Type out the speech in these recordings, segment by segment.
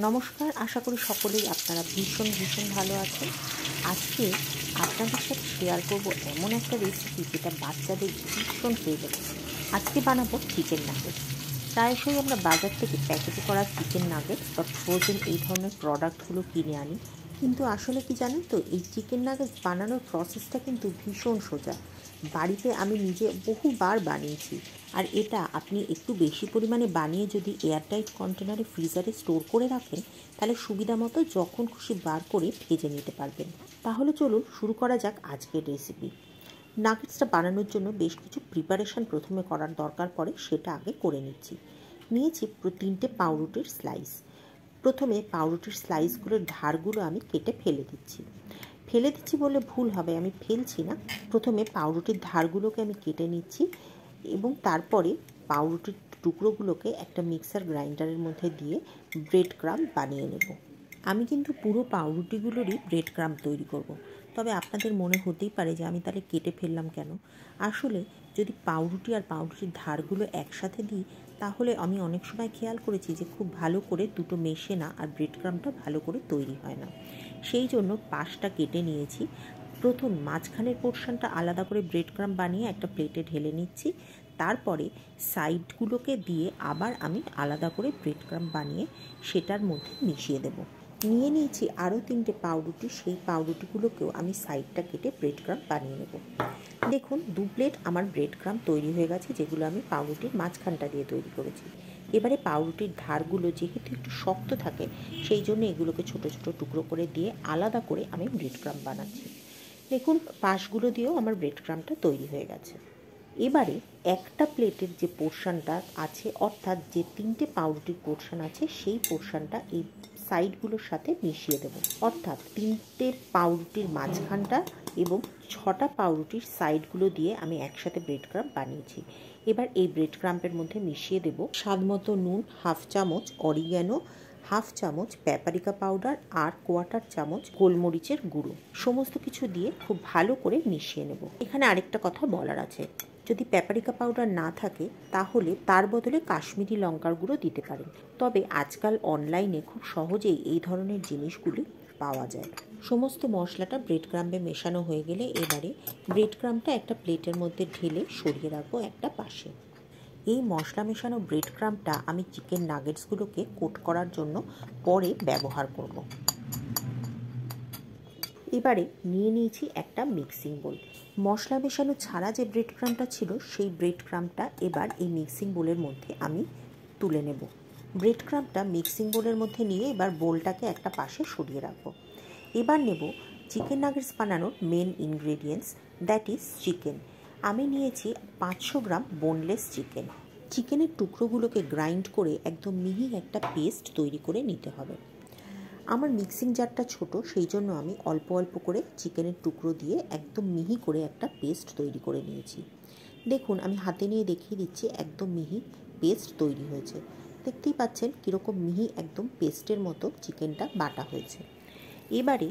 নমস্কার, আশা করি সকলেই আপনারা ভীষণ ভালো আছেন। আজকে আপনাদের সাথে শেয়ার করব এমন একটা রেসিপি যেটা বাচ্চাদের ভীষণ ফেভারিট। আজকে বানাবো চিকেন নাগেটস। প্রায়শই আমরা বাজার থেকে প্যাকেটে করা চিকেন নাগেটস বা ফ্রোজেন এই ধরনের প্রোডাক্টগুলো কিনে আনি, কিন্তু আসলে কি জানেন তো, এই চিকেন নাগেটস বানানোর প্রসেসটা কিন্তু ভীষণ সোজা। বাড়িতে আমি নিজে বহুবার বানিয়েছি। আর এটা আপনি একটু বেশি পরিমাণে বানিয়ে যদি এয়ারটাইট কন্টেনারে ফ্রিজারে স্টোর করে রাখেন, তাহলে সুবিধা মতো যখন খুশি বার করে ভেজে নিতে পারবেন। তাহলে চলুন শুরু করা যাক আজকের রেসিপি। নাগেটসটা বানানোর জন্য বেশ কিছু প্রিপারেশান প্রথমে করার দরকার পড়ে, সেটা আগে করে নিচ্ছি। নিয়েছি 3টে পাউরুটির স্লাইস। প্রথমে পাউরুটির স্লাইসগুলোর ধারগুলো আমি কেটে ফেলে দিচ্ছি বলে ভুল হবে, আমি ফেলছি না। প্রথমে পাউরুটির ধারগুলোকে আমি কেটে নিচ্ছি এবং তারপরে পাউরুটির টুকরোগুলোকে একটা মিক্সার গ্রাইন্ডারের মধ্যে দিয়ে ব্রেড ক্রাম্ব বানিয়ে নেব। আমি কিন্তু পুরো পাউরুটিগুলোরই ব্রেড ক্রাম্ব তৈরি করব। তবে আপনাদের মনে হতেই পারে যে আমি তাহলে কেটে ফেললাম কেন। আসলে যদি পাউরুটি আর পাউরুটির ধারগুলো একসাথে দিই, তাহলে আমি অনেক সময় খেয়াল করেছি যে খুব ভালো করে দুটো মেশে না, আর ব্রেড ক্রাম্বটা ভালো করে তৈরি হয় না। সেই জন্য পাশটা কেটে নিয়েছি। প্রথম মাঝখানের পোর্শনটা আলাদা করে ব্রেড ক্রাম্ব বানিয়ে একটা প্লেটে ঢেলে নিচ্ছি। তারপরে সাইডগুলোকে দিয়ে আবার আমি আলাদা করে ব্রেড ক্রাম্ব বানিয়ে সেটার মধ্যে মিশিয়ে দেব। নিয়ে নিয়েছি আরও 3টে পাউরুটি, সেই পাউরুটিগুলোকেও আমি সাইডটা কেটে ব্রেড ক্রাম্ব বানিয়ে নেব। দেখুন 2 প্লেট আমার ব্রেড ক্রাম্ব তৈরি হয়ে গেছে, যেগুলো আমি পাউরুটির মাঝখানটা দিয়ে তৈরি করেছি। এবারে পাউরুটির ধারগুলো যেহেতু একটু শক্ত থাকে, সেই জন্য এগুলোকে ছোট ছোট টুকরো করে দিয়ে আলাদা করে আমি ব্রেড ক্রাম্ব বানাচ্ছি। দেখুন পাশগুলো দিয়েও আমার ব্রেড ক্রাম্বটা তৈরি হয়ে গেছে। এবারে একটা প্লেটের যে পোর্শনটা আছে, অর্থাৎ যে 3টে পাউরুটির পোর্শন আছে, সেই পোর্শনটা এই সাইডগুলোর সাথে মিশিয়ে দেব। অর্থাৎ 3টে পাউরুটির মাঝখানটা এবং 6টা পাউরুটির সাইডগুলো দিয়ে আমি একসাথে ব্রেড ক্রাম্ব বানিয়েছি। এবার এই ব্রেড ক্রাম্বের মধ্যে মিশিয়ে দেব স্বাদমতো নুন, 1/2 চামচ অরিগ্যানো, 1/2 চামচ প্যাপারিকা পাউডার আর 1/4 চামচ গোলমরিচের গুঁড়ো। সমস্ত কিছু দিয়ে খুব ভালো করে মিশিয়ে নেব। এখানে আরেকটা কথা বলার আছে, যদি প্যাপারিকা পাউডার না থাকে তাহলে তার বদলে কাশ্মীরি লঙ্কার গুঁড়ো দিতে পারেন। তবে আজকাল অনলাইনে খুব সহজেই এই ধরনের জিনিসগুলি পাওয়া যায়। সমস্ত মশলাটা ব্রেড ক্রাম্বে মেশানো হয়ে গেলে এবারে ব্রেড ক্রাম্বটা একটা প্লেটের মধ্যে ঢেলে সরিয়ে রাখবো একটা পাশে। এই মশলা মেশানো ব্রেড ক্রাম্বটা আমি চিকেন নাগেটসগুলোকে কোট করার জন্য পরে ব্যবহার করব। এবারে নিয়ে নিয়েছি একটা মিক্সিং বোল। মশলা মেশানো ছাড়া যে ব্রেড ক্রাম্বটা ছিল, সেই ব্রেড ক্রাম্বটা এবার এই মিক্সিং বোলের মধ্যে আমি তুলে নেব। ব্রেড ক্রাম্বটা মিক্সিং বোলের মধ্যে নিয়ে এবার বোলটাকে একটা পাশে সরিয়ে রাখবো। এবার নেব চিকেন নাগেটস বানানোর main ingredients, that is chicken. আমি নিয়েছি 500 গ্রাম বোনলেস চিকেন। চিকেনের টুকরোগুলোকে গ্রাইন্ড করে একদম মিহি একটা পেস্ট তৈরি করে নিতে হবে। আমার মিক্সিং জারটা ছোট, সেই জন্য আমি অল্প অল্প করে চিকেনের টুকরো দিয়ে একদম মিহি করে একটা পেস্ট তৈরি করে নিয়েছি। দেখুন আমি হাতে নিয়ে দেখিয়ে দিচ্ছি, একদম মিহি পেস্ট তৈরি হয়েছে। দেখতেই পাচ্ছেন কীরকম মিহি একদম পেস্টের মতো চিকেনটা বাটা হয়েছে। এবারে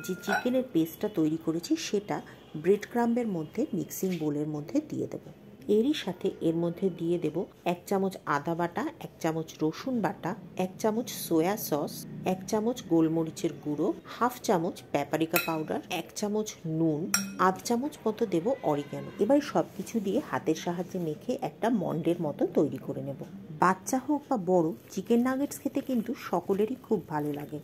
যে চিকেনের পেস্টটা তৈরি করেছি সেটা ব্রেড ক্রাম্বের মধ্যে মিক্সিং বোলের মধ্যে দিয়ে দেবো। এরই সাথে এর মধ্যে দিয়ে দেব 1 চামচ আদা বাটা, 1 চামচ রসুন বাটা, 1 চামচ সয়া সস, 1 চামচ গোলমরিচের গুঁড়ো, 1/2 চামচ প্যাপারিকা পাউডার, 1 চামচ নুন, 1/2 চামচ মতো দেব অরিগ্যানো। এবার সব কিছু দিয়ে হাতের সাহায্যে মেখে একটা মন্ডের মতো তৈরি করে নেব। বাচ্চা হোক বা বড়, চিকেন নাগেটস খেতে কিন্তু সকলেরই খুব ভালো লাগে।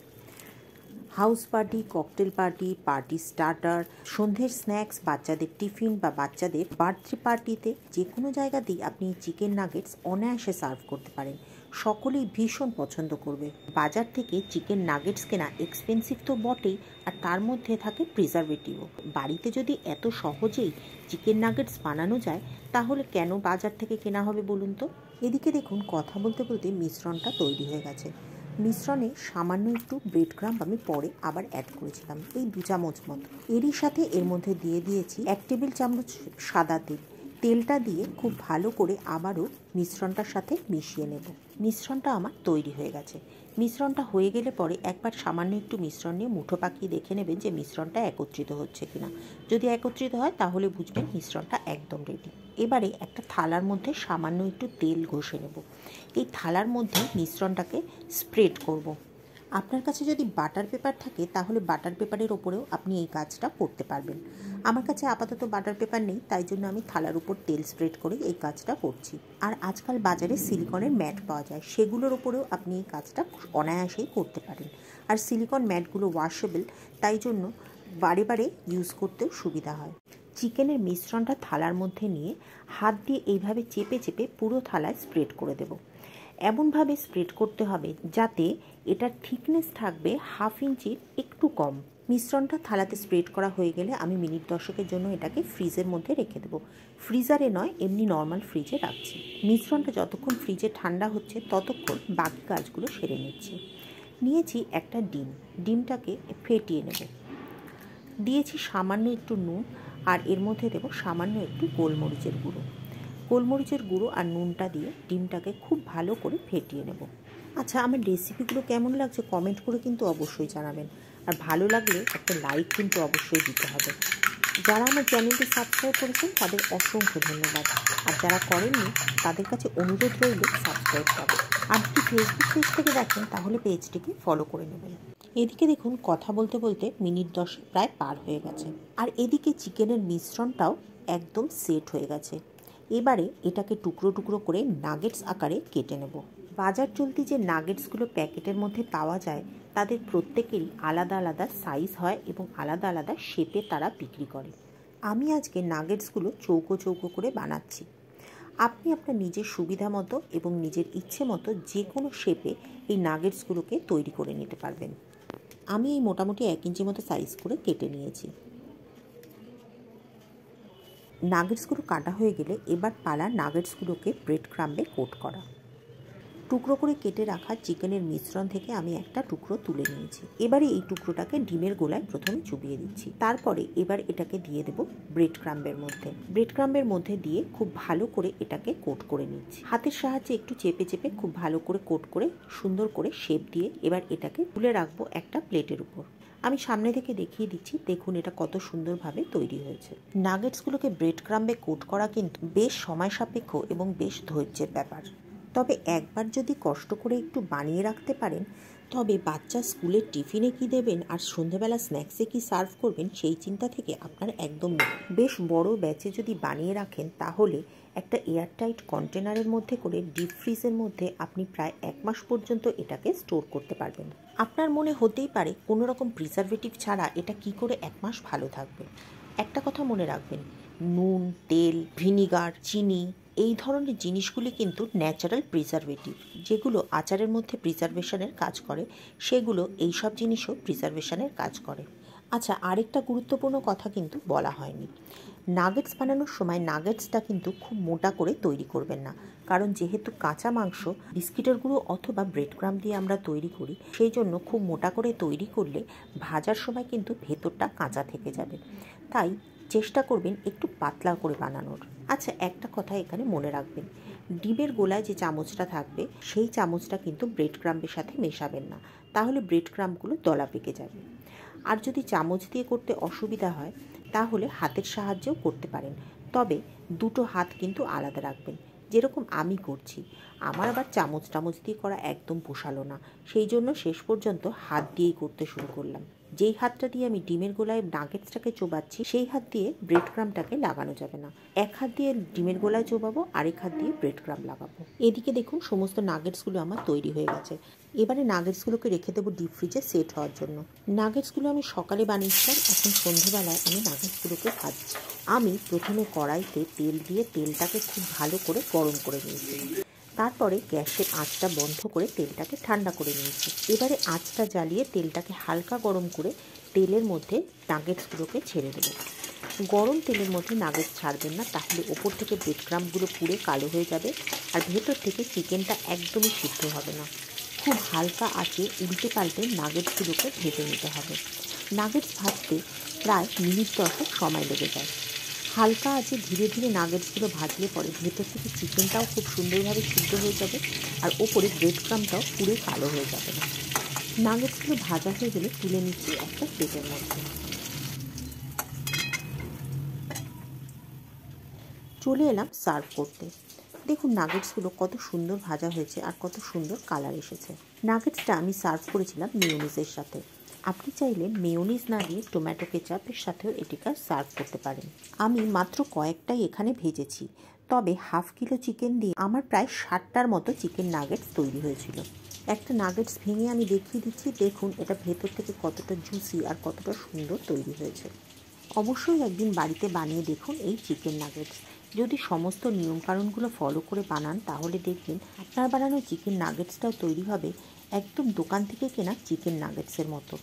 House party, cocktail party, party starter, সন্ধ্যের স্ন্যাক্স, বাচ্চাদের টিফিন বা বাচ্চাদের বার্থডে পার্টিতে যে কোনো জায়গাতেই আপনি চিকেন নাগেটস অনায়াসে সার্ভ করতে পারেন। সকলেই ভীষণ পছন্দ করবে। বাজার থেকে চিকেন নাগেটস কেনা এক্সপেন্সিভ তো বটেই, আর তার মধ্যে থাকে প্রিজারভেটিভও। বাড়িতে যদি এত সহজেই চিকেন নাগেটস বানানো যায়, তাহলে কেন বাজার থেকে কেনা হবে বলুন তো। এদিকে দেখুন কথা বলতে বলতে মিশ্রণটা তৈরি হয়ে গেছে। মিশ্রণে সামান্য একটু ব্রেড ক্রাম্ব আমি পরে আবার অ্যাড করেছিলাম, এই 2 চামচ মতো। এরই সাথে এর মধ্যে দিয়ে দিয়েছি 1 টেবিল চামচ সাদা তেল। তেলটা দিয়ে খুব ভালো করে আবারও মিশ্রণটার সাথে মিশিয়ে নেব। মিশ্রণটা আমার তৈরি হয়ে গেছে। মিশ্রণটা হয়ে গেলে পরে একবার সামান্য একটু মিশ্রণ নিয়ে মুঠো পাকিয়ে দেখে নেবেন যে মিশ্রণটা একত্রিত হচ্ছে কিনা। যদি একত্রিত হয় তাহলে বুঝবেন মিশ্রণটা একদম রেডি। এবারে একটা থালার মধ্যে সামান্য একটু তেল ঘষে নেব। এই থালার মধ্যে মিশ্রণটাকে স্প্রেড করব। আপনার কাছে যদি বাটার পেপার থাকে তাহলে বাটার পেপারের ওপরেও আপনি এই কাজটা করতে পারবেন। আমার কাছে আপাতত বাটার পেপার নেই, তাই জন্য আমি থালার উপর তেল স্প্রেড করে এই কাজটা করছি। আর আজকাল বাজারে সিলিকনের ম্যাট পাওয়া যায়, সেগুলোর ওপরেও আপনি এই কাজটা অনায়াসেই করতে পারেন। আর সিলিকন ম্যাটগুলো ওয়াশেবল, তাই জন্য বারে বারে ইউজ করতেও সুবিধা হয়। চিকেনের মিশ্রণটা থালার মধ্যে নিয়ে হাত দিয়ে এইভাবে চেপে চেপে পুরো থালায় স্প্রেড করে দেব। এমনভাবে স্প্রেড করতে হবে যাতে এটার থিকনেস থাকবে 1/2 ইঞ্চির একটু কম। মিশ্রণটা থালাতে স্প্রেড করা হয়ে গেলে আমি মিনিট 10 জন্য এটাকে ফ্রিজের মধ্যে রেখে দেবো। ফ্রিজারে নয়, এমনি নর্মাল ফ্রিজে রাখছি। মিশ্রণটা যতক্ষণ ফ্রিজে ঠান্ডা হচ্ছে ততক্ষণ বাকি কাজগুলো সেরে নিচ্ছি। নিয়েছি একটা ডিমটাকে ফেটিয়ে নেব। দিয়েছি সামান্য একটু নুন, আর এর মধ্যে দেবো সামান্য একটু গোলমরিচের গুঁড়ো। গোলমরিচের গুঁড়ো আর নুনটা দিয়ে ডিমটাকে খুব ভালো করে ফেটিয়ে নেব। আচ্ছা, আমার রেসিপিগুলো কেমন লাগছে কমেন্ট করে কিন্তু অবশ্যই জানাবেন। আর ভালো লাগলে একটা লাইক কিন্তু অবশ্যই দিতে হবে। যারা আমার চ্যানেলটি সাবস্ক্রাইব করেছেন তাদের অসংখ্য ধন্যবাদ। আর যারা করেননি তাদের কাছে অনুরোধ রইল সাবস্ক্রাইব করবে। আর যদি ফেসবুক পেজ থেকে দেখেন তাহলে পেজটিকে ফলো করে নেবেন। এদিকে দেখুন, কথা বলতে বলতে মিনিট 10 প্রায় পার হয়ে গেছে। আর এদিকে চিকেনের মিশ্রণটাও একদম সেট হয়ে গেছে। এবারে এটাকে টুকরো টুকরো করে নাগেটস আকারে কেটে নেব। বাজার চলতি যে নাগেটসগুলো প্যাকেটের মধ্যে পাওয়া যায় তাদের প্রত্যেকেরই আলাদা আলাদা সাইজ হয় এবং আলাদা আলাদা শেপে তারা বিক্রি করে। আমি আজকে নাগেটসগুলো চৌকো চৌকো করে বানাচ্ছি। আপনি আপনার নিজের সুবিধা মতো এবং নিজের ইচ্ছে মতো যে কোনো শেপে এই নাগেটসগুলোকে তৈরি করে নিতে পারবেন। আমি এই মোটামুটি 1 ইঞ্চি মতো সাইজ করে কেটে নিয়েছি। নাগেটসগুলো কাটা হয়ে গেলে এবার পালা নাগেটসগুলোকে ব্রেড ক্রাম্বে কোট করা। টুকরো করে কেটে রাখা চিকেনের মিশ্রণ থেকে আমি একটা টুকরো তুলে নিয়েছি। এবারে এই টুকরোটাকে ডিমের গোলায় প্রথমে চুবিয়ে দিচ্ছি। তারপরে এবার এটাকে দিয়ে দেব ব্রেড ক্রাম্বের মধ্যে। ব্রেড ক্রাম্বের মধ্যে দিয়ে খুব ভালো করে এটাকে কোট করে নিচ্ছি। হাতের সাহায্যে একটু চেপে চেপে খুব ভালো করে কোট করে সুন্দর করে শেপ দিয়ে এবার এটাকে তুলে রাখবো একটা প্লেটের উপর। আমি সামনে থেকে দেখিয়ে দিচ্ছি, দেখুন এটা কত সুন্দরভাবে তৈরি হয়েছে। নাগেটসগুলোকে ব্রেড ক্রাম্বে কোট করা কিন্তু বেশ সময় সাপেক্ষ এবং বেশ ধৈর্যের ব্যাপার। তবে একবার যদি কষ্ট করে একটু বানিয়ে রাখতে পারেন, তবে বাচ্চা স্কুলের টিফিনে কি দেবেন আর সন্ধেবেলা স্ন্যাক্সে কি সার্ভ করবেন সেই চিন্তা থেকে আপনার একদম নেই। বেশ বড় ব্যাচে যদি বানিয়ে রাখেন তাহলে একটা এয়ারটাইট কন্টেনারের মধ্যে করে ডিপ ফ্রিজের মধ্যে আপনি প্রায় 1 মাস পর্যন্ত এটাকে স্টোর করতে পারবেন। আপনার মনে হতেই পারে কোনো রকম প্রিজারভেটিভ ছাড়া এটা কি করে 1 মাস ভালো থাকবে। একটা কথা মনে রাখবেন, নুন, তেল, ভিনিগার, চিনি এই ধরনের জিনিসগুলি কিন্তু ন্যাচারাল প্রিজারভেটিভ। যেগুলো আচারের মধ্যে প্রিজারভেশনের কাজ করে সেগুলো এইসব জিনিসও প্রিজারভেশনের কাজ করে। আচ্ছা, আরেকটা গুরুত্বপূর্ণ কথা কিন্তু বলা হয়নি। নাগেটস বানানোর সময় নাগেটসটা কিন্তু খুব মোটা করে তৈরি করবেন না, কারণ যেহেতু কাঁচা মাংস বিস্কিটের গুঁড়ো অথবা ব্রেড ক্রাম্ব দিয়ে আমরা তৈরি করি, সেই জন্য খুব মোটা করে তৈরি করলে ভাজার সময় কিন্তু ভেতরটা কাঁচা থেকে যাবে। তাই চেষ্টা করবেন একটু পাতলা করে বানানোর। আচ্ছা, একটা কথা এখানে মনে রাখবেন, ডিমের গোলায় যে চামচটা থাকবে সেই চামচটা কিন্তু ব্রেড ক্রাম্বের সাথে মেশাবেন না, তাহলে ব্রেড ক্রাম্বগুলো দলা পেকে যাবে। আর যদি চামচ দিয়ে করতে অসুবিধা হয় তাহলে হাতের সাহায্যেও করতে পারেন, তবে দুটো হাত কিন্তু আলাদা রাখবেন। যেরকম আমি করছি, আমার আবার চামচ দিয়ে করা একদম পোষালো না, সেই জন্য শেষ পর্যন্ত হাত দিয়েই করতে শুরু করলাম। যেই হাতটা দিয়ে আমি ডিমের গোলায় নাগেটসটাকে চোবাচ্ছি সেই হাত দিয়ে ব্রেড ক্রাম্বটাকে লাগানো যাবে না। এক হাত দিয়ে ডিমের গোলায় চোবাবো, আরেক হাত দিয়ে ব্রেড ক্রাম্ব লাগাবো। এদিকে দেখুন সমস্ত নাগেটসগুলো আমার তৈরি হয়ে গেছে। এবারে নাগেটসগুলোকে রেখে দেবো ডিপ ফ্রিজে সেট হওয়ার জন্য। নাগেটসগুলো আমি সকালে বানিয়েছিলাম, এখন সন্ধ্যেবেলায় আমি নাগেটসগুলোকে ভাজছি। আমি প্রথমে কড়াইতে তেল দিয়ে তেলটাকে খুব ভালো করে গরম করে নিয়েছি। তারপরে গ্যাসের আঁচটা বন্ধ করে তেলটাকে ঠান্ডা করে নিয়েছি। এবারে আঁচটা জ্বালিয়ে তেলটাকে হালকা গরম করে তেলের মধ্যে নাগেটসগুলোকে ছেড়ে দেবো। গরম তেলের মধ্যে নাগেটস ছাড়বেন না, তাহলে ওপর থেকে ব্রেড ক্রাম্বগুলো পুড়ে কালো হয়ে যাবে আর ভেতর থেকে চিকেনটা একদমই সিদ্ধ হবে না। খুব হালকা আঁচে উল্টে পাল্টে নাগেটসগুলোকে ভেজে নিতে হবে। নাগেটস ভাজতে প্রায় মিনিট 10 সময় লেগে যায়। হালকা আঁচে ধীরে ধীরে নাগেটসগুলো ভাজলে পরে ভেতর থেকে চিকেনটাও খুব সুন্দরভাবে সিদ্ধ হয়ে যাবে আর ওপরে ব্রেড ক্রাম্বটাও পুরো কালো হয়ে যাবে না। নাগেটসগুলো ভাজা হয়ে গেলে তুলে নিচ্ছি একটা প্লেটের মধ্যে। চলে এলাম সার্ভ করতে। দেখুন নাগেটসগুলো কত সুন্দর ভাজা হয়েছে আর কত সুন্দর কালার এসেছে। নাগেটসটা আমি সার্ভ করেছিলাম মেয়োনিজের সাথে। আপনি চাইলে মেয়োনিজ না দিয়ে টমেটো কেচাপের সাথেও এটিকে সার্ভ করতে পারেন। আমি মাত্র কয়েকটাই এখানে ভেজেছি, তবে হাফ কিলো চিকেন দিয়ে আমার প্রায় 60টার মতো চিকেন নাগেটস তৈরি হয়েছিল। একটা নাগেটস ভেঙে আমি দেখিয়ে দিচ্ছি, দেখুন এটা ভেতর থেকে কতটা জুসি আর কতটা সুন্দর তৈরি হয়েছে। অবশ্যই একদিন বাড়িতে বানিয়ে দেখুন এই চিকেন নাগেটস। যদি সমস্ত নিয়মকানুনগুলো ফলো করে বানান তাহলে দেখবেন আপনার বানানো চিকেন নাগেটসটাও তৈরি হবে একদম দোকান থেকে কেনা চিকেন নাগেটসের মতো।